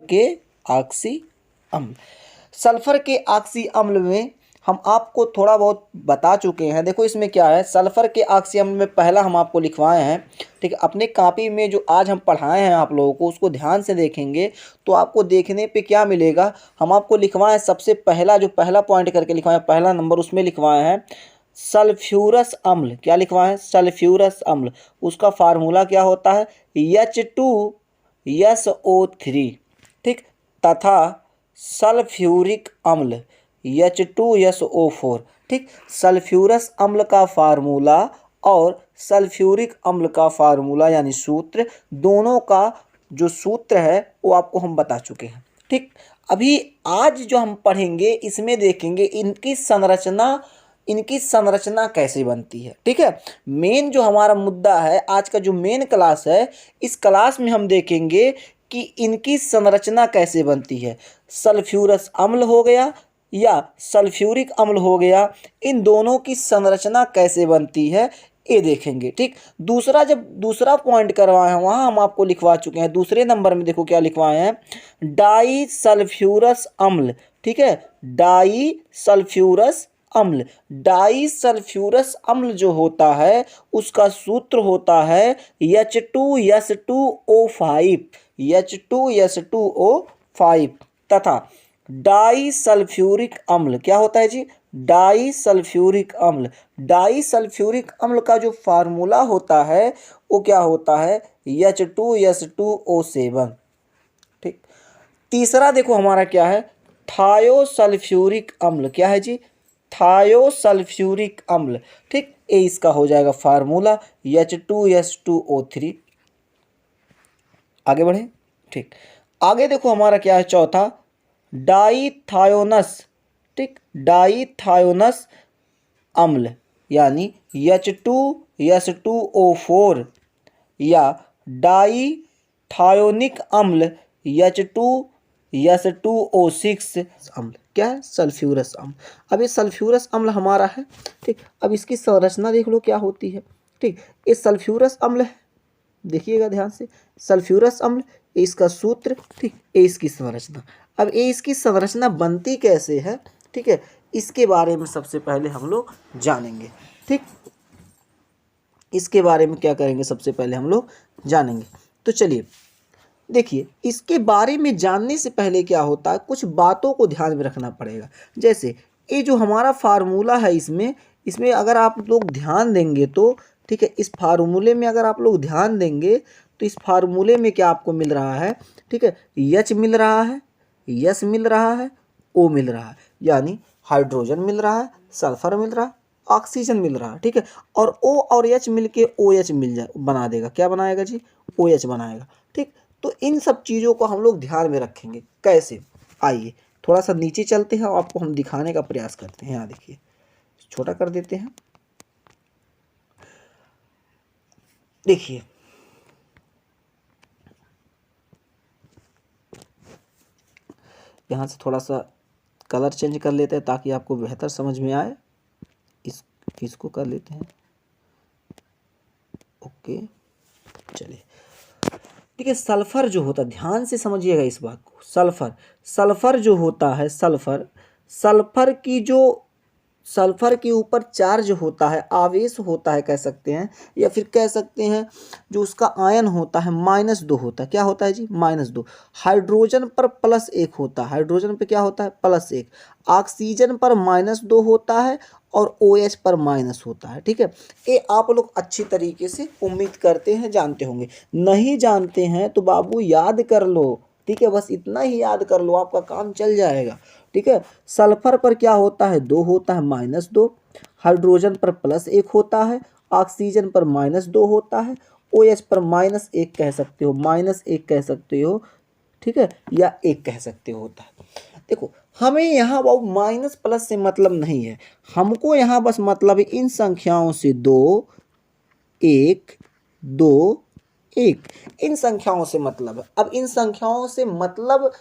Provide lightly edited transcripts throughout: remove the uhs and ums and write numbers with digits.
के ऑक्सी अम्ल। सल्फर के ऑक्सी अम्ल में हम आपको थोड़ा बहुत बता चुके हैं। देखो इसमें क्या है, सल्फर के ऑक्सी अम्ल में पहला हम आपको लिखवाए हैं, ठीक है। अपने कॉपी में जो आज हम पढ़ाए हैं आप लोगों को, उसको ध्यान से देखेंगे तो आपको देखने पे क्या मिलेगा। हम आपको लिखवाए हैं सबसे पहला, जो पहला पॉइंट करके लिखवाए, पहला नंबर उसमें लिखवाए हैं सल्फ्यूरस अम्ल। क्या लिखवाए हैं? सल्फ्यूरस अम्ल। उसका फार्मूला क्या होता है? H2SO3, ठीक, तथा सल्फ्यूरिक अम्ल H2SO4, ठीक। सल्फ्यूरस अम्ल का फार्मूला और सल्फ्यूरिक अम्ल का फार्मूला यानी सूत्र, दोनों का जो सूत्र है वो आपको हम बता चुके हैं, ठीक। अभी आज जो हम पढ़ेंगे इसमें देखेंगे इनकी संरचना कैसे बनती है, ठीक है। मेन जो हमारा मुद्दा है, आज का जो मेन क्लास है, इस क्लास में हम देखेंगे कि इनकी संरचना कैसे बनती है। सल्फ्यूरस अम्ल हो गया या सल्फ्यूरिक अम्ल हो गया, इन दोनों की संरचना कैसे बनती है ये देखेंगे, ठीक। जब दूसरा पॉइंट करवाए हैं वहाँ हम आपको लिखवा चुके हैं। दूसरे नंबर में देखो क्या लिखवाए हैं, डाई सल्फ्यूरस अम्ल, ठीक है। डाई सल्फ्यूरस अम्ल। डाई सल्फ्यूरस अम्ल जो होता है उसका सूत्र होता है H2S2O5, H2S2O5, तथा डाई सल्फ्यूरिक अम्ल क्या होता है जी? डाई सल्फ्यूरिक अम्ल। डाई सल्फ्यूरिक अम्ल का जो फार्मूला होता है वो क्या होता है? H2S2O7, ठीक। तीसरा देखो हमारा क्या है, थायोसल्फ्यूरिक अम्ल। क्या है जी? थायोसल्फ्यूरिक अम्ल, ठीक। ये इसका हो जाएगा फार्मूला H2S2O3। आगे बढ़े, ठीक। आगे देखो हमारा क्या है, चौथा डाईथायोनस, ठीक। डाईथायोनस अम्ल यानी H2S2O4 या डाईथायोनिक अम्ल H2S2O6 अम्ल। क्या है? सल्फ्यूरस अम्ल। अब ये सल्फ्यूरस अम्ल हमारा है, ठीक। अब इसकी संरचना देख लो क्या होती है, ठीक। ये सल्फ्यूरस अम्ल है, देखिएगा ध्यान से, सल्फ्यूरस अम्ल, इसका सूत्र, ठीक। ये इसकी संरचना। अब ये इसकी संरचना बनती कैसे है, ठीक है, इसके बारे में सबसे पहले हम लोग जानेंगे, ठीक। इसके बारे में क्या करेंगे, सबसे पहले हम लोग जानेंगे। तो चलिए देखिए, इसके बारे में जानने से पहले क्या होता है, कुछ बातों को ध्यान में रखना पड़ेगा। जैसे ये जो हमारा फार्मूला है, इसमें अगर आप लोग ध्यान देंगे तो, ठीक है, इस फार्मूले में अगर आप लोग ध्यान देंगे तो इस फार्मूले में क्या आपको मिल रहा है, ठीक है, H मिल रहा है, S मिल रहा है, O मिल रहा है, यानी हाइड्रोजन मिल रहा है, सल्फर मिल रहा है, ऑक्सीजन मिल रहा है, ठीक है। और O और H मिलके OH बना देगा। क्या बनाएगा जी? OH बनाएगा, ठीक। तो इन सब चीज़ों को हम लोग ध्यान में रखेंगे। कैसे? आइए थोड़ा सा नीचे चलते हैं और आपको हम दिखाने का प्रयास करते हैं। यहाँ देखिए, छोटा कर देते हैं। देखिए यहाँ से थोड़ा सा कलर चेंज कर लेते हैं ताकि आपको बेहतर समझ में आए। इसको कर लेते हैं, ओके। चलिए, ठीक है। सल्फर जो होता है, ध्यान से समझिएगा इस बात को, सल्फर जो होता है, सल्फर के ऊपर चार्ज होता है, आवेश होता है कह सकते हैं, या फिर कह सकते हैं जो उसका आयन होता है -2 होता है। क्या होता है जी? -2। हाइड्रोजन पर +1 होता है, हाइड्रोजन पे क्या होता है? +1। ऑक्सीजन पर -2 होता है और OH पर माइनस होता है, ठीक है। ये आप लोग अच्छी तरीके से उम्मीद करते हैं जानते होंगे। नहीं जानते हैं तो बाबू याद कर लो, ठीक है, बस इतना ही याद कर लो, आपका काम चल जाएगा, ठीक है। सल्फर पर क्या होता है? 2 होता है, -2। हाइड्रोजन पर +1 होता है, ऑक्सीजन पर -2 होता है, OH पर -1 कह सकते हो, -1 कह सकते हो, ठीक है, या 1 कह सकते हो होता है। देखो हमें यहाँ वो माइनस प्लस से मतलब नहीं है, हमको यहाँ बस मतलब इन संख्याओं से 2 1 2 1, इन संख्याओं से मतलब है। अब इन संख्याओं से मतलब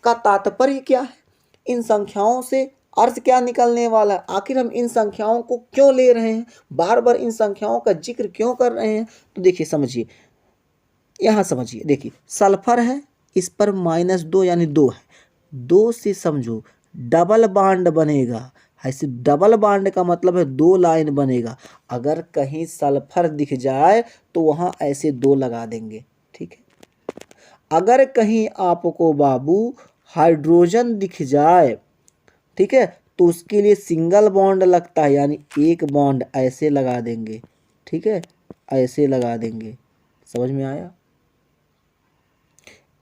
का तात्पर्य क्या है, इन संख्याओं से अर्थ क्या निकलने वाला है, आखिर हम इन संख्याओं को क्यों ले रहे हैं, बार बार इन संख्याओं का जिक्र क्यों कर रहे हैं। तो देखिए समझिए, यहाँ समझिए, देखिए सल्फर है, इस पर -2 यानी 2 है, 2 से समझो डबल बॉन्ड बनेगा। ऐसे डबल बॉन्ड का मतलब है 2 लाइन बनेगा। अगर कहीं सल्फर दिख जाए तो वहाँ ऐसे 2 लगा देंगे, ठीक है। अगर कहीं आपको बाबू हाइड्रोजन दिख जाए, ठीक है, तो उसके लिए सिंगल बॉन्ड लगता है, यानी एक बॉन्ड ऐसे लगा देंगे, ठीक है, ऐसे लगा देंगे। समझ में आया?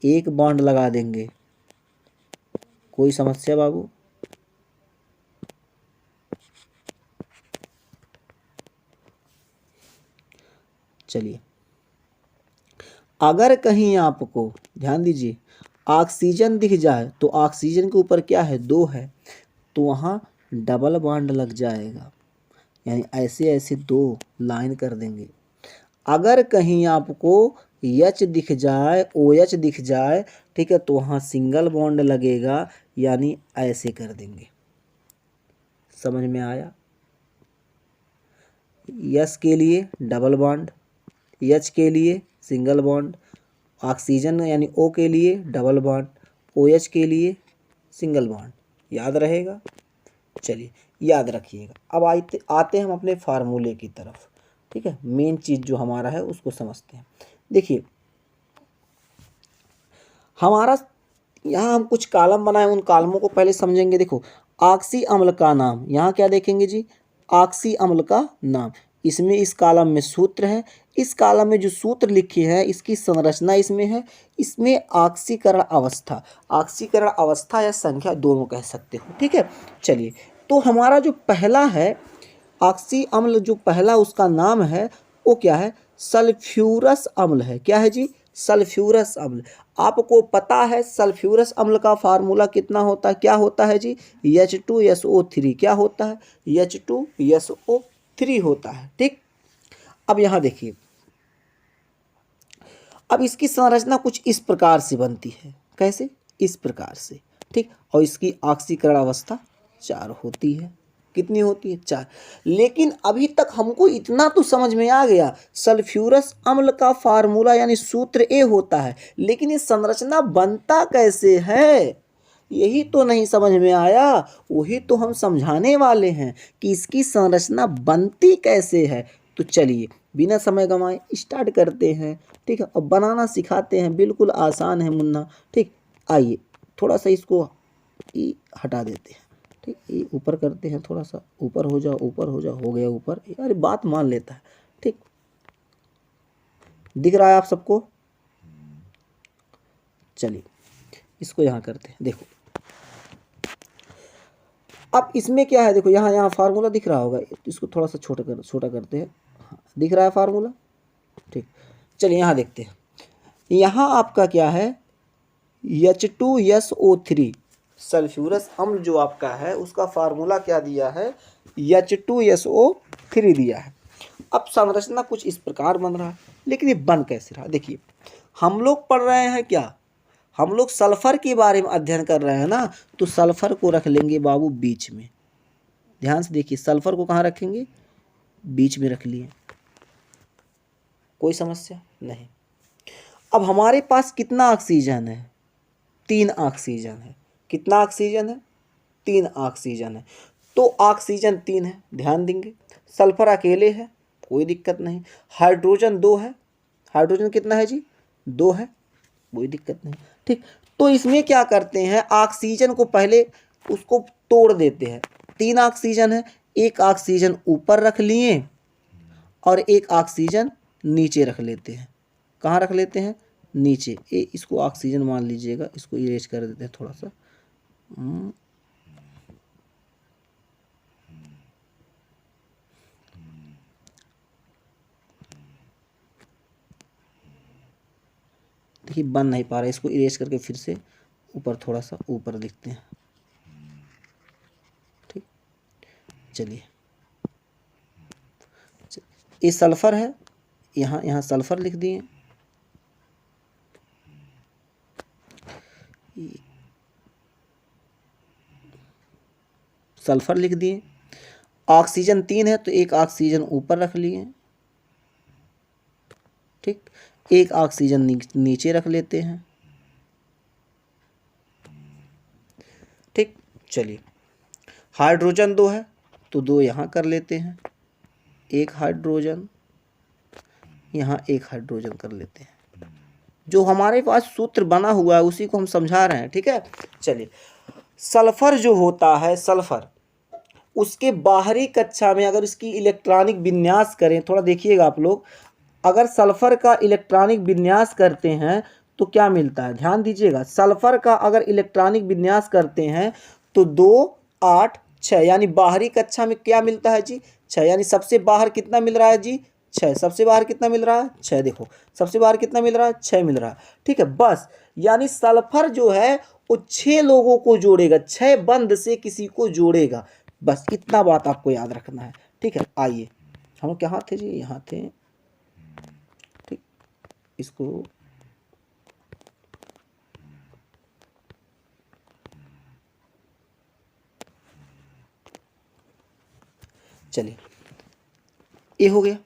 एक बॉन्ड लगा देंगे। कोई समस्या बाबू? चलिए, अगर कहीं आपको ध्यान दीजिए ऑक्सीजन दिख जाए तो ऑक्सीजन के ऊपर क्या है? 2 है, तो वहाँ डबल बॉन्ड लग जाएगा, यानी ऐसे ऐसे 2 लाइन कर देंगे। अगर कहीं आपको H दिख जाए, OH दिख जाए, ठीक है, तो वहाँ सिंगल बॉन्ड लगेगा, यानी ऐसे कर देंगे। समझ में आया? S के लिए डबल बॉन्ड, H के लिए सिंगल बॉन्ड, ऑक्सीजन यानी O के लिए डबल बॉन्ड, OH के लिए सिंगल बॉन्ड। याद रहेगा? चलिए याद रखिएगा। अब आते हैं हम अपने फार्मूले की तरफ, ठीक है। मेन चीज़ जो हमारा है उसको समझते हैं। देखिए, हमारा यहाँ हम कुछ कॉलम बनाए, उन कॉलमों को पहले समझेंगे। देखो, ऑक्सी अम्ल का नाम, यहाँ क्या देखेंगे जी? ऑक्सी अम्ल का नाम। इसमें इस कॉलम में सूत्र है, इस कॉलम में जो सूत्र लिखे हैं इसकी संरचना इसमें है। इसमें ऑक्सीकरण अवस्था, ऑक्सीकरण अवस्था या संख्या दोनों कह सकते हो, ठीक है। चलिए, तो हमारा जो पहला है ऑक्सी अम्ल, जो पहला उसका नाम है वो क्या है? सल्फ्यूरस अम्ल है। क्या है जी? सल्फ्यूरस अम्ल। आपको पता है सल्फ्यूरस अम्ल का फार्मूला कितना होता है? क्या होता है जी? H2SO3। क्या होता है? H2SO3 होता है, ठीक। अब यहाँ देखिए, अब इसकी संरचना कुछ इस प्रकार से बनती है। कैसे? इस प्रकार से, ठीक। और इसकी ऑक्सीकरण अवस्था 4 होती है। कितनी होती है? 4। लेकिन अभी तक हमको इतना तो समझ में आ गया, सल्फ्यूरस अम्ल का फार्मूला यानी सूत्र ए होता है, लेकिन ये संरचना बनता कैसे है यही तो नहीं समझ में आया। वही तो हम समझाने वाले हैं कि इसकी संरचना बनती कैसे है। तो चलिए बिना समय गंवाए स्टार्ट करते हैं, ठीक है। अब बनाना सिखाते हैं, बिल्कुल आसान है मुन्ना, ठीक। आइए थोड़ा सा इसको ई हटा देते हैं, ठीक। ये ऊपर करते हैं, थोड़ा सा ऊपर हो जाओ, ऊपर हो जाओ, हो गया ऊपर। यार बात मान लेता है, ठीक। दिख रहा है आप सबको? चलिए इसको यहाँ करते हैं। देखो अब इसमें क्या है, देखो यहाँ यहाँ फार्मूला दिख रहा होगा, तो इसको थोड़ा सा छोटा करते हैं। हाँ, दिख रहा है फार्मूला, ठीक। चलिए यहाँ देखते हैं। यहाँ आपका क्या है? H2SO3 सल्फ्यूरस अम्ल जो आपका है उसका फार्मूला क्या दिया है? H2SO3 दिया है। अब संरचना कुछ इस प्रकार बन रहा है, लेकिन ये बन कैसे रहा? देखिए, हम लोग पढ़ रहे हैं क्या? हम लोग सल्फर के बारे में अध्ययन कर रहे हैं ना, तो सल्फर को रख लेंगे बाबू बीच में। ध्यान से देखिए, सल्फर को कहाँ रखेंगे? बीच में रख लिए। कोई समस्या नहीं। अब हमारे पास कितना ऑक्सीजन है? 3 ऑक्सीजन है। कितना ऑक्सीजन है? 3 ऑक्सीजन है। तो ऑक्सीजन 3 है, ध्यान देंगे। सल्फर अकेले है, कोई दिक्कत नहीं। हाइड्रोजन 2 है। हाइड्रोजन कितना है जी? 2 है, कोई दिक्कत नहीं, ठीक। तो इसमें क्या करते हैं? ऑक्सीजन को पहले उसको तोड़ देते हैं। 3 ऑक्सीजन है, एक ऑक्सीजन ऊपर रख लिए और एक ऑक्सीजन नीचे रख लेते हैं। कहाँ रख लेते हैं? नीचे। इसको ऑक्सीजन मान लीजिएगा, इसको इरेज कर देते हैं थोड़ा सा। देखिए बन नहीं पा रहा, इसको इरेज करके फिर से ऊपर थोड़ा सा ऊपर लिखते हैं, ठीक। चलिए, ये सल्फर है, यहाँ सल्फर लिख दिए। सल्फर लिख दिए। ऑक्सीजन 3 है, तो एक ऑक्सीजन ऊपर रख लिए, ठीक। एक ऑक्सीजन नीचे रख लेते हैं, ठीक, चलिए हाइड्रोजन 2 है तो 2 यहाँ कर लेते हैं, एक हाइड्रोजन यहाँ, एक हाइड्रोजन कर लेते हैं। जो हमारे पास सूत्र बना हुआ है उसी को हम समझा रहे हैं, ठीक है। चलिए सल्फर जो होता है, सल्फर उसके बाहरी कक्षा में अगर इसकी इलेक्ट्रॉनिक विन्यास करें, थोड़ा देखिएगा आप लोग, अगर सल्फर का इलेक्ट्रॉनिक विन्यास करते हैं तो क्या मिलता है, ध्यान दीजिएगा। सल्फर का अगर इलेक्ट्रॉनिक विन्यास करते हैं तो 2 8 6, यानी बाहरी कक्षा में क्या मिलता है जी, 6, यानी सबसे बाहर कितना मिल रहा है जी, 6। सबसे बाहर कितना मिल रहा है, 6। देखो सबसे बाहर कितना मिल रहा है, 6 मिल रहा है, ठीक है। बस यानी सल्फर जो है वो 6 लोगों को जोड़ेगा, 6 बंध से किसी को जोड़ेगा, बस इतना बात आपको याद रखना है, ठीक है। आइए हम कहाँ थे जी, यहाँ थे, ठीक। इसको चलिए ये हो गया।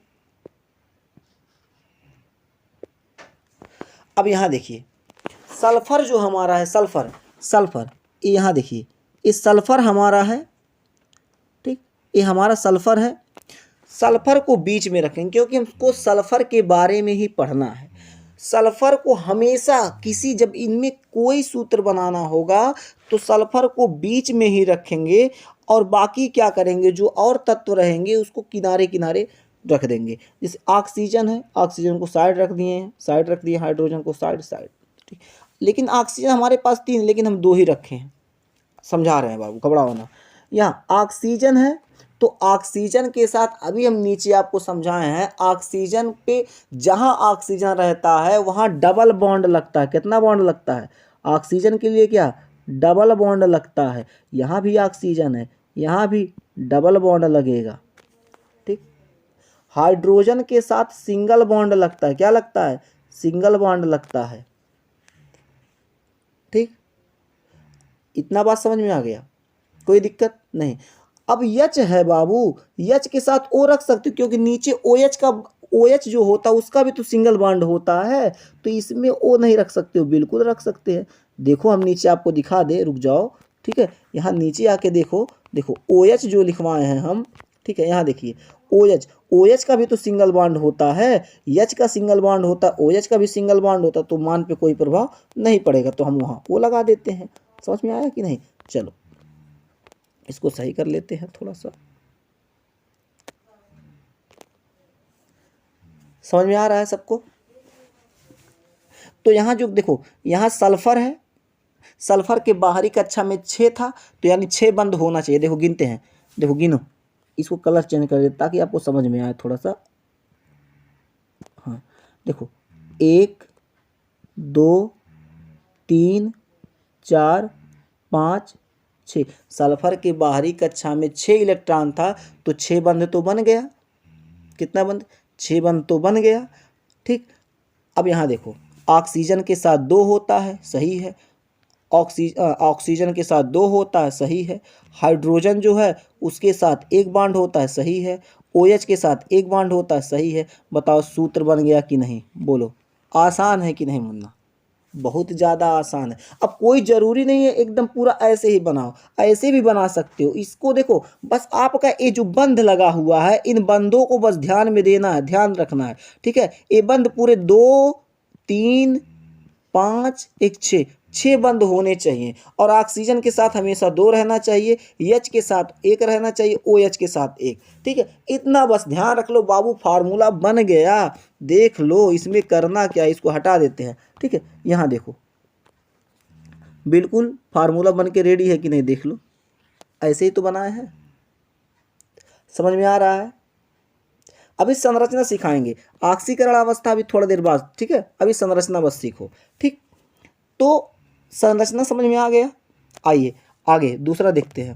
अब यहाँ देखिए सल्फर जो हमारा है, सल्फर ये यहाँ देखिए, ये सल्फर हमारा है, ठीक, ये हमारा सल्फर है। सल्फर को बीच में रखेंगे क्योंकि हमको सल्फर के बारे में ही पढ़ना है। सल्फर को हमेशा किसी, जब इनमें कोई सूत्र बनाना होगा तो सल्फर को बीच में ही रखेंगे और बाकी क्या करेंगे, जो और तत्व रहेंगे उसको किनारे किनारे रख देंगे। जैसे ऑक्सीजन है, ऑक्सीजन को साइड रख दिए हैं, साइड रख दिए, हाइड्रोजन को साइड, ठीक। लेकिन ऑक्सीजन हमारे पास 3, लेकिन हम 2 ही रखे हैं, समझा रहे हैं बाबू, घबराओ ना। यहाँ ऑक्सीजन है तो ऑक्सीजन के साथ अभी हम नीचे आपको समझाए हैं, ऑक्सीजन पे जहाँ ऑक्सीजन रहता है वहाँ डबल बॉन्ड लगता है। कितना बॉन्ड लगता है ऑक्सीजन के लिए, क्या, डबल बॉन्ड लगता है। यहाँ भी ऑक्सीजन है, यहाँ भी डबल बॉन्ड लगेगा, ठीक। हाइड्रोजन के साथ सिंगल बॉन्ड लगता है, क्या लगता है, सिंगल बॉन्ड लगता है, ठीक। इतना बात समझ में आ गया, कोई दिक्कत नहीं। अब यच है बाबू, यच के साथ ओ रख सकते हो क्योंकि नीचे OH का, OH जो होता है उसका भी तो सिंगल बॉन्ड होता है, तो इसमें ओ नहीं रख सकते हो, बिल्कुल रख सकते हैं। देखो हम नीचे आपको दिखा दे, रुक जाओ, ठीक है। यहाँ नीचे आके देखो, देखो OH जो लिखवाए हैं हम, ठीक है। यहाँ देखिए OH का भी तो सिंगल बॉन्ड होता है, H का सिंगल बॉन्ड होता है, OH का भी सिंगल बॉन्ड होता है, तो मान पे कोई प्रभाव नहीं पड़ेगा, तो हम वहाँ वो लगा देते हैं। समझ में आया कि नहीं, चलो इसको सही कर लेते हैं थोड़ा सा, समझ में आ रहा है सबको। तो यहाँ जो देखो, यहाँ सल्फर है, सल्फर के बाहरी कक्षा में 6 था, तो यानी 6 बंद होना चाहिए। देखो गिनते हैं, देखो गिनो, इसको कलर चेंज कर देते ताकि आपको समझ में आए थोड़ा सा। हाँ देखो 1 2 3 4 5 6, सल्फर के बाहरी कक्षा में 6 इलेक्ट्रॉन था, तो 6 बंध तो बन गया। कितना बंध, 6 बंध तो बन गया, ठीक। अब यहाँ देखो ऑक्सीजन के साथ 2 होता है, सही है। ऑक्सीजन के साथ 2 होता है, सही है। हाइड्रोजन जो है उसके साथ 1 बॉन्ड होता है, सही है। OH के साथ 1 बॉन्ड होता है, सही है। बताओ सूत्र बन गया कि नहीं, बोलो, आसान है कि नहीं मुन्ना, बहुत ज़्यादा आसान है। अब कोई ज़रूरी नहीं है एकदम पूरा ऐसे ही बनाओ, ऐसे भी बना सकते हो। इसको देखो बस आपका ये जो बंध लगा हुआ है, इन बंधों को बस ध्यान में देना है, ध्यान रखना है, ठीक है। ये बंध पूरे 2 3 5 1 6 बंद होने चाहिए, और ऑक्सीजन के साथ हमेशा 2 रहना चाहिए, H के साथ 1 रहना चाहिए, OH के साथ 1, ठीक है। इतना बस ध्यान रख लो बाबू, फार्मूला बन गया। देख लो इसमें करना क्या है, इसको हटा देते हैं, ठीक है। यहाँ देखो बिल्कुल फार्मूला बन के रेडी है कि नहीं, देख लो, ऐसे ही तो बनाया है, समझ में आ रहा है। अभी संरचना सिखाएंगे, ऑक्सीकरण अवस्था अभी थोड़ा देर बाद, ठीक है। अभी संरचना बस सीखो, ठीक। तो संरचना समझ में आ गया। आइए आगे दूसरा देखते हैं।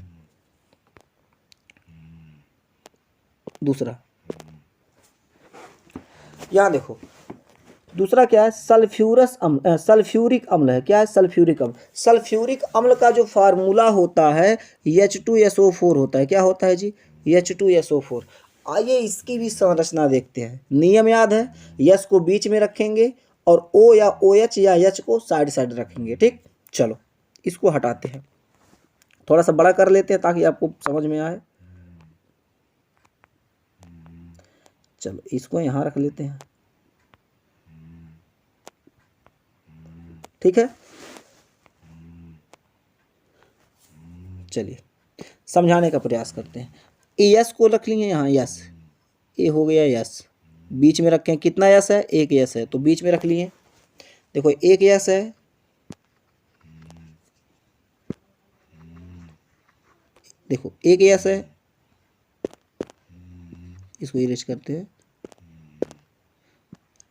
दूसरा यहां देखो, दूसरा क्या है, सल्फ्यूरस अम्ल, सल्फ्यूरिक अम्ल है। क्या है, सल्फ्यूरिक अम्ल। सल्फ्यूरिक अम्ल का जो फार्मूला होता है H2SO4 होता है। क्या होता है जी, H2SO4। आइए इसकी भी संरचना देखते हैं। नियम याद है, यस को बीच में रखेंगे और O या OH या H को साइड साइड रखेंगे, ठीक। चलो इसको हटाते हैं। थोड़ा सा बड़ा कर लेते हैं ताकि आपको समझ में आए। चलो इसको यहाँ रख लेते हैं, ठीक है। चलिए समझाने का प्रयास करते हैं। यस को रख लेंगे यहाँ, यस, ये हो गया यस, बीच में रखें, कितना यस है, एक यस है, तो बीच में रख लिए। देखो एक यस है, देखो एक यस है, इसको इरेज करते हैं,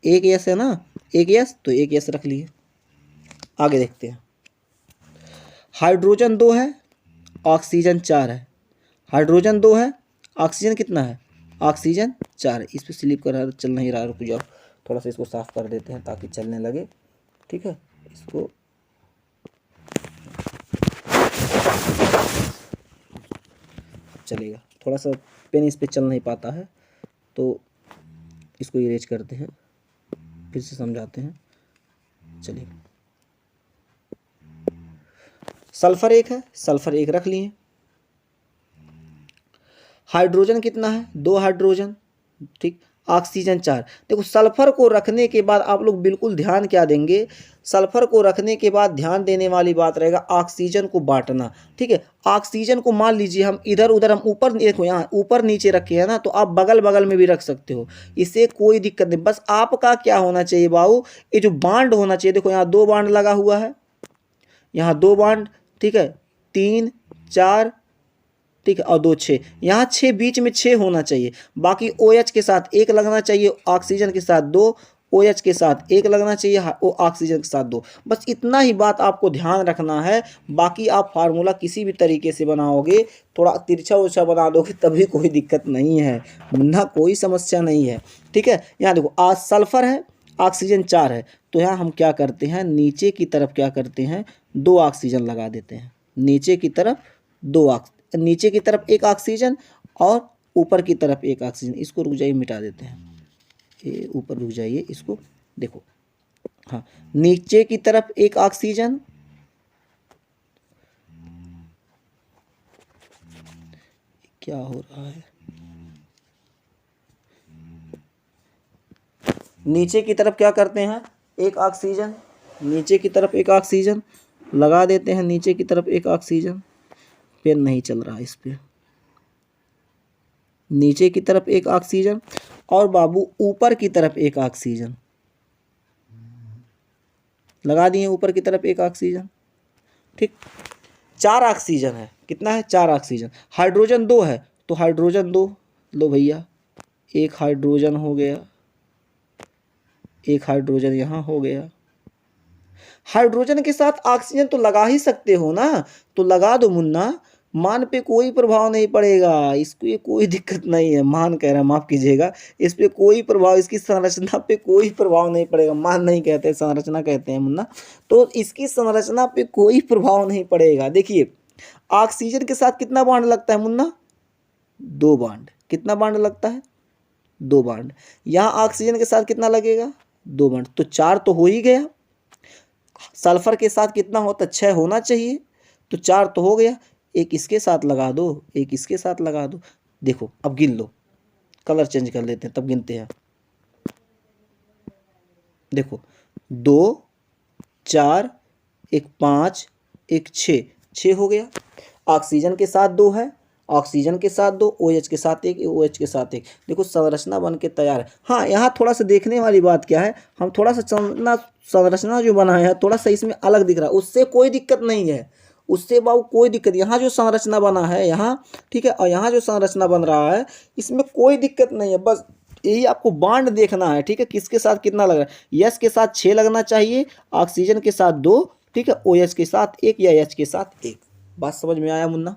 एक यस है ना, एक यस, तो एक यस रख लिए। आगे देखते हैं। हाइड्रोजन 2 है, ऑक्सीजन 4 है। हाइड्रोजन 2 है, ऑक्सीजन कितना है, ऑक्सीजन 4 है। इस पर स्लिप कर रहा, चल नहीं रहा, रुक जाओ, थोड़ा सा इसको साफ कर देते हैं ताकि चलने लगे, ठीक है। इसको चलेगा, थोड़ा सा पेन इस पे चल नहीं पाता है, तो इसको इरेज करते हैं, फिर से समझाते हैं। चलिए सल्फर 1 है, सल्फर 1 रख लिए। हाइड्रोजन कितना है, 2 हाइड्रोजन, ठीक। ऑक्सीजन 4। देखो सल्फर को रखने के बाद आप लोग बिल्कुल ध्यान क्या देंगे, सल्फर को रखने के बाद ध्यान देने वाली बात रहेगा ऑक्सीजन को बांटना, ठीक है। ऑक्सीजन को मान लीजिए हम इधर उधर, हम ऊपर, देखो यहाँ ऊपर नीचे रखे हैं ना, तो आप बगल बगल में भी रख सकते हो, इससे कोई दिक्कत नहीं। बस आपका क्या होना चाहिए बाबू, ये जो बांड होना चाहिए, देखो यहाँ 2 बांड लगा हुआ है, यहाँ 2 बांड, ठीक है, 3 4, ठीक है, और 2 6, यहाँ 6, बीच में 6 होना चाहिए। बाकी OH के साथ 1 लगना चाहिए, ऑक्सीजन के साथ 2, OH के साथ 1 लगना चाहिए, ऑक्सीजन के साथ 2। बस इतना ही बात आपको ध्यान रखना है। बाकी आप फार्मूला किसी भी तरीके से बनाओगे, थोड़ा तिरछा उर्छा बना दोगे तभी कोई दिक्कत नहीं है, वरना कोई समस्या नहीं है, ठीक है। यहाँ देखो आज सल्फर है, ऑक्सीजन 4 है, तो यहाँ हम क्या करते हैं, नीचे की तरफ क्या करते हैं, 2 ऑक्सीजन लगा देते हैं, नीचे की तरफ 2 नीचे की तरफ 1 ऑक्सीजन और ऊपर की तरफ 1 ऑक्सीजन। इसको रुक जाइए, मिटा देते हैं, ये ऊपर रुक जाइए, इसको देखो, हाँ, नीचे की तरफ 1 ऑक्सीजन, क्या हो रहा है, नीचे की तरफ क्या करते हैं, 1 ऑक्सीजन, नीचे की तरफ 1 ऑक्सीजन लगा देते हैं, नीचे की तरफ 1 ऑक्सीजन। पेन नहीं चल रहा इस पे, नीचे की तरफ 1 ऑक्सीजन और बाबू ऊपर की तरफ 1 ऑक्सीजन लगा दिए, ऊपर की तरफ 1 ऑक्सीजन, ठीक। 4 ऑक्सीजन है, कितना है, 4 ऑक्सीजन। हाइड्रोजन 2 है, तो हाइड्रोजन 2 लो भैया, 1 हाइड्रोजन हो गया, 1 हाइड्रोजन यहाँ हो गया। हाइड्रोजन के साथ ऑक्सीजन तो लगा ही सकते हो ना, तो लगा दो मुन्ना, मान पे कोई प्रभाव नहीं पड़ेगा, इसको ये कोई दिक्कत नहीं है, मान कह रहा, माफ कीजिएगा, इस पे कोई प्रभाव, इसकी संरचना पे कोई प्रभाव नहीं पड़ेगा, मान नहीं कहते, संरचना कहते हैं मुन्ना, तो इसकी संरचना पे कोई प्रभाव नहीं पड़ेगा। देखिए ऑक्सीजन के साथ कितना बॉन्ड लगता है मुन्ना, 2 बॉन्ड, कितना बॉन्ड लगता है, 2 बॉन्ड। यहाँ ऑक्सीजन के साथ कितना लगेगा, 2 बॉन्ड, तो 4 तो हो ही गया। सल्फर के साथ कितना होता, 6 होना चाहिए, तो 4 तो हो गया, 1 इसके साथ लगा दो, 1 इसके साथ लगा दो। देखो अब गिन लो, कलर चेंज कर लेते हैं तब गिनते हैं। देखो 2 4 1 5 1 6, 6 हो गया। ऑक्सीजन के साथ 2 है, ऑक्सीजन के साथ 2, OH के साथ 1, OH के साथ 1। देखो संरचना बन के तैयार है। हाँ यहाँ थोड़ा सा देखने वाली बात क्या है, हम थोड़ा सा संरचना जो बनाया है थोड़ा सा इसमें अलग दिख रहा है, उससे कोई दिक्कत नहीं है, उससे बाबू कोई दिक्कत, यहाँ जो संरचना बना है यहाँ, ठीक है, और यहाँ जो संरचना बन रहा है इसमें कोई दिक्कत नहीं है। बस यही आपको बांड देखना है, ठीक है, किसके साथ कितना लग रहा है। यस के साथ 6 लगना चाहिए, ऑक्सीजन के साथ 2, ठीक है, OH के साथ 1 या H के साथ 1। बात समझ में आया मुन्ना,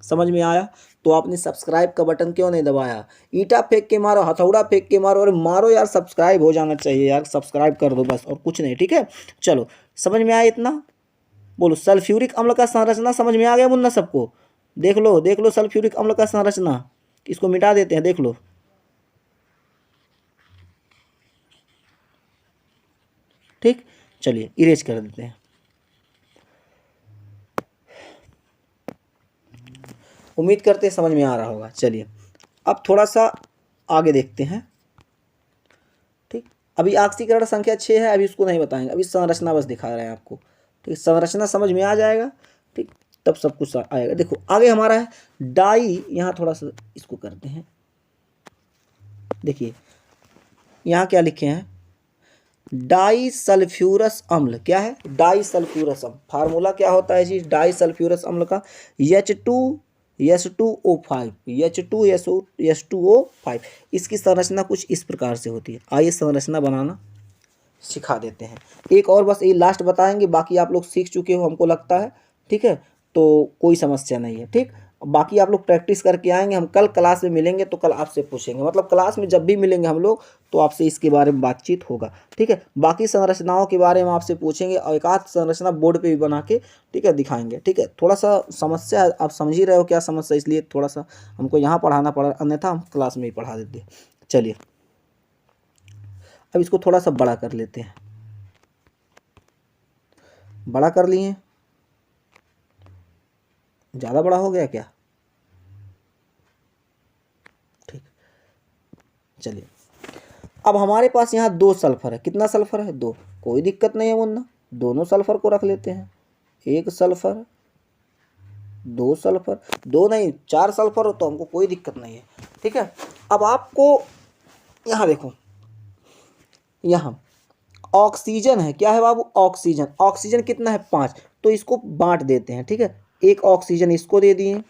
समझ में आया? तो आपने सब्सक्राइब का बटन क्यों नहीं दबाया? ईंटा फेंक के मारो, हथौड़ा फेंक के मारो, और मारो यार, सब्सक्राइब हो जाना चाहिए यार, सब्सक्राइब कर दो बस, और कुछ नहीं, ठीक है। चलो समझ में आया इतना? बोलो सल्फ्यूरिक अम्ल का संरचना समझ में आ गया मुन्ना सबको? देख लो देख लो, सल्फ्यूरिक अम्ल का संरचना, इसको मिटा देते हैं, देख लो। ठीक, चलिए इरेज कर देते हैं। उम्मीद करते हैं समझ में आ रहा होगा। चलिए अब थोड़ा सा आगे देखते हैं। ठीक, अभी ऑक्सीकरण संख्या 6 है, अभी इसको नहीं बताएंगे, अभी संरचना बस दिखा रहे हैं आपको। ठीक, संरचना समझ में आ जाएगा, ठीक, तब सब कुछ आएगा। देखो आगे हमारा है डाई, यहाँ थोड़ा सा इसको करते हैं। देखिए यहाँ क्या लिखे हैं, डाई सल्फ्यूरस अम्ल। क्या है, डाई सल्फ्यूरस अम्ल। फार्मूला क्या होता है जी डाई सल्फ्यूरस अम्ल का, H2S2O5, H2SO5। इसकी संरचना कुछ इस प्रकार से होती है। आइए संरचना बनाना सिखा देते हैं। एक और बस ये लास्ट बताएंगे, बाकी आप लोग सीख चुके हो हमको लगता है। ठीक है, तो कोई समस्या नहीं है। ठीक, बाकी आप लोग प्रैक्टिस करके आएंगे। हम कल क्लास में मिलेंगे तो कल आपसे पूछेंगे, मतलब क्लास में जब भी मिलेंगे हम लोग तो आपसे इसके बारे में बातचीत होगा। ठीक है, बाकी संरचनाओं के बारे में आपसे पूछेंगे और एक आध संरचना बोर्ड पे भी बना के, ठीक है, दिखाएंगे। ठीक है, थोड़ा सा समस्या आप समझ ही रहे हो क्या समस्या, इसलिए थोड़ा सा हमको यहाँ पढ़ाना पड़ा, अन्यथा हम क्लास में ही पढ़ा देते। चलिए अब इसको थोड़ा सा बड़ा कर लेते हैं। बड़ा कर लिए, ज़्यादा बड़ा हो गया क्या? ठीक, चलिए अब हमारे पास यहाँ 2 सल्फर है। कितना सल्फर है? 2। कोई दिक्कत नहीं है मुन्ना, दोनों सल्फर को रख लेते हैं। 1 सल्फर, 2 सल्फर, 2 नहीं 4 सल्फर हो तो हमको कोई दिक्कत नहीं है। ठीक है, अब आपको यहाँ देखो, यहाँ ऑक्सीजन है। क्या है बाबू? ऑक्सीजन। ऑक्सीजन कितना है? 5। तो इसको बांट देते हैं। ठीक है, एक ऑक्सीजन इसको दे दिए,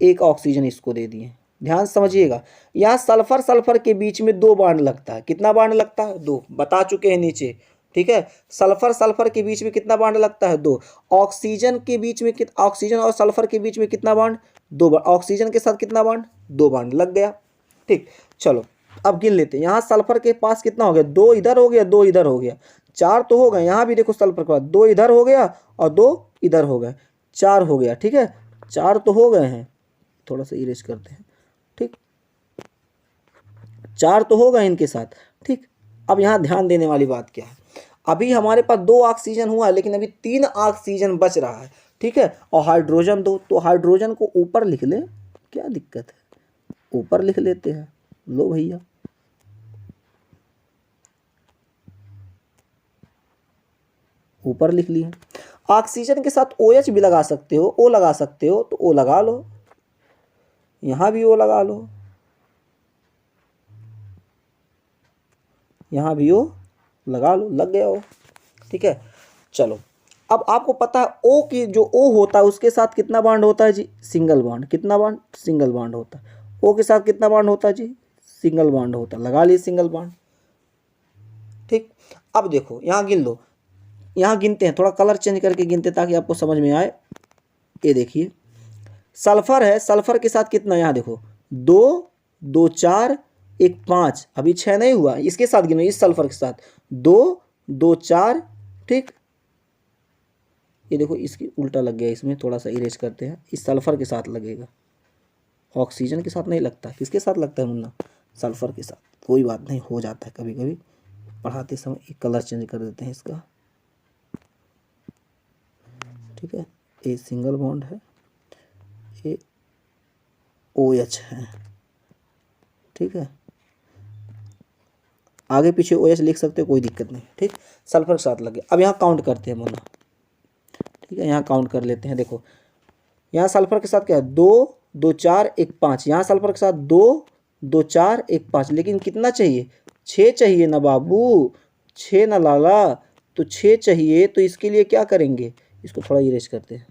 एक ऑक्सीजन इसको दे दिए। ध्यान समझिएगा, यहाँ सल्फर सल्फर के बीच में 2 बॉन्ड लगता है। कितना बॉन्ड लगता है? 2। बता चुके हैं नीचे। ठीक है, सल्फर सल्फर के बीच में कितना बॉन्ड लगता है? 2। ऑक्सीजन के बीच में ऑक्सीजन और सल्फर के बीच में कितना बॉन्ड? 2 बॉन्ड। ऑक्सीजन के साथ कितना बॉन्ड? 2 बॉन्ड लग गया। ठीक, चलो अब गिन लेते हैं। यहाँ सल्फर के पास कितना हो गया? 2 इधर हो गया, 2 इधर हो गया, 4 तो हो गए। यहाँ भी देखो सल्फर के पास 2 इधर हो गया और 2 इधर हो गए, 4 हो गया। ठीक है, 4 तो हो गए हैं, थोड़ा सा इरेज करते हैं। ठीक, 4 तो हो गए इनके साथ। ठीक, अब यहाँ ध्यान देने वाली बात क्या है, अभी हमारे पास 2 ऑक्सीजन हुआ है, लेकिन अभी 3 ऑक्सीजन बच रहा है। ठीक है, और हाइड्रोजन 2, तो हाइड्रोजन को ऊपर लिख ले, क्या दिक्कत है, ऊपर लिख लेते हैं। लो भैया, ऊपर लिख लिए। ऑक्सीजन के साथ OH भी लगा सकते हो, O लगा सकते हो तो O लगा लो, यहाँ भी O लगा लो, यहाँ भी O लगा लो, लग गया O। ठीक है, चलो अब आपको पता है O की जो O होता है उसके साथ कितना बॉन्ड होता है जी? Single bond. कितना बॉन्ड? सिंगल बॉन्ड होता है। O के साथ कितना बॉन्ड होता है जी? सिंगल बॉन्ड होता है। लगा लिए सिंगल बॉन्ड। ठीक, अब देखो यहाँ गिन लो, यहाँ गिनते हैं, थोड़ा कलर चेंज करके गिनते ताकि आपको समझ में आए। ये देखिए सल्फर है, सल्फर के साथ कितना, यहाँ देखो 2, 2 4, 1 5, अभी 6 नहीं हुआ। इसके साथ गिनो, इस सल्फर के साथ 2, 2 4। ठीक, ये देखो इसकी उल्टा लग गया, इसमें थोड़ा सा इरेज करते हैं। इस सल्फर के साथ लगेगा, ऑक्सीजन के साथ नहीं लगता। किसके साथ लगता है मुन्ना? सल्फर के साथ। कोई बात नहीं, हो जाता है कभी कभी पढ़ाते समय। एक कलर चेंज कर देते हैं इसका। ठीक है, ये सिंगल बॉन्ड है, ये OH है। ठीक है, आगे पीछे OH लिख सकते हो, कोई दिक्कत नहीं। ठीक, सल्फर के साथ लगे। अब यहाँ काउंट करते हैं मुन्ना। ठीक है, यहाँ काउंट कर लेते हैं। देखो यहाँ सल्फर के साथ क्या है? 2, 2 4, 1 5। यहाँ सल्फर के साथ 2, 2 4, 1 5, लेकिन कितना चाहिए? 6 चाहिए ना बाबू, 6 ना लाला, तो 6 चाहिए। तो इसके लिए क्या करेंगे, इसको थोड़ा इरेज करते हैं।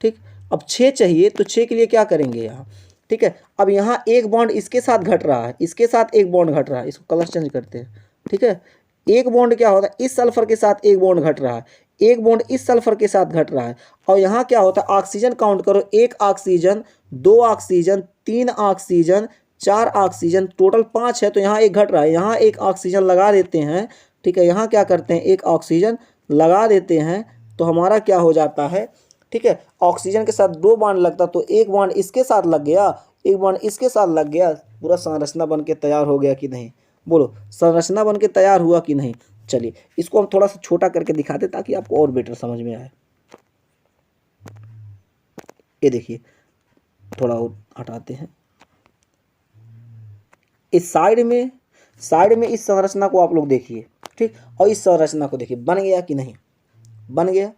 ठीक, अब 6 चाहिए तो 6 के लिए क्या करेंगे यहाँ? ठीक है, अब यहाँ एक बॉन्ड इसके साथ घट रहा है, इसके साथ एक बॉन्ड घट रहा है, इसको कलर चेंज करते हैं। ठीक है, एक बॉन्ड क्या होता है? इस सल्फर के साथ एक बॉन्ड घट रहा है, एक बॉन्ड इस सल्फर के साथ घट रहा है। और यहाँ क्या होता है? ऑक्सीजन काउंट करो, 1 oxygen, 2 oxygen, 3 oxygen, 4 oxygen, total 5 है। तो यहाँ एक घट रहा है, यहाँ एक ऑक्सीजन लगा देते हैं। ठीक है, यहाँ क्या करते हैं? एक ऑक्सीजन लगा देते हैं, तो हमारा क्या हो जाता है? ठीक है, ऑक्सीजन के साथ 2 बॉन्ड लगता, तो एक बॉन्ड इसके साथ लग गया, एक बॉन्ड इसके साथ लग गया। पूरा संरचना बन के तैयार हो गया कि नहीं? बोलो, संरचना बन के तैयार हुआ कि नहीं? चलिए इसको हम थोड़ा सा छोटा करके दिखाते ताकि आपको और बेटर समझ में आए। ये देखिए थोड़ा और हटाते हैं। इस साइड में इस संरचना को आप लोग देखिए, ठीक, और इस संरचना को देखिए, बन गया कि नहीं? बन गया।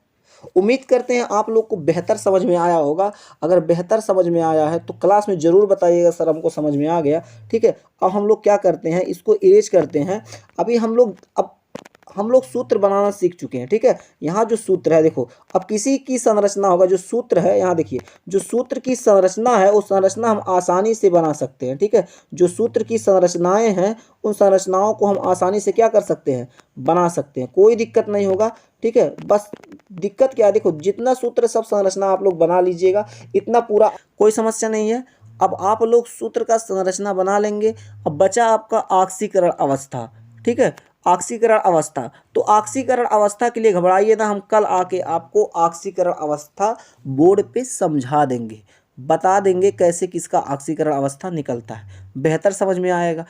उम्मीद करते हैं आप लोग को बेहतर समझ में आया होगा। अगर बेहतर समझ में आया है तो क्लास में ज़रूर बताइएगा सर हमको समझ में आ गया, ठीक है। अब हम लोग क्या करते हैं, इसको इरेज करते हैं। अभी हम लोग सूत्र बनाना सीख चुके हैं, ठीक है। यहाँ जो सूत्र है देखो, अब किसी की संरचना होगा, जो सूत्र है यहाँ देखिए, जो सूत्र की संरचना है उस संरचना हम आसानी से बना सकते हैं, ठीक है। जो सूत्र की संरचनाएं हैं उन संरचनाओं को हम आसानी से क्या कर सकते हैं, बना सकते हैं, कोई दिक्कत नहीं होगा, ठीक है। बस दिक्कत क्या है, देखो जितना सूत्र सब संरचना आप लोग बना लीजिएगा, इतना पूरा कोई समस्या नहीं है। अब आप लोग सूत्र का संरचना बना लेंगे। अब बचा आपका ऑक्सीकरण अवस्था, ठीक है, ऑक्सीकरण अवस्था। तो ऑक्सीकरण अवस्था के लिए घबराइए ना, हम कल आके आपको ऑक्सीकरण अवस्था बोर्ड पे समझा देंगे, बता देंगे कैसे किसका ऑक्सीकरण अवस्था निकलता है, बेहतर समझ में आएगा।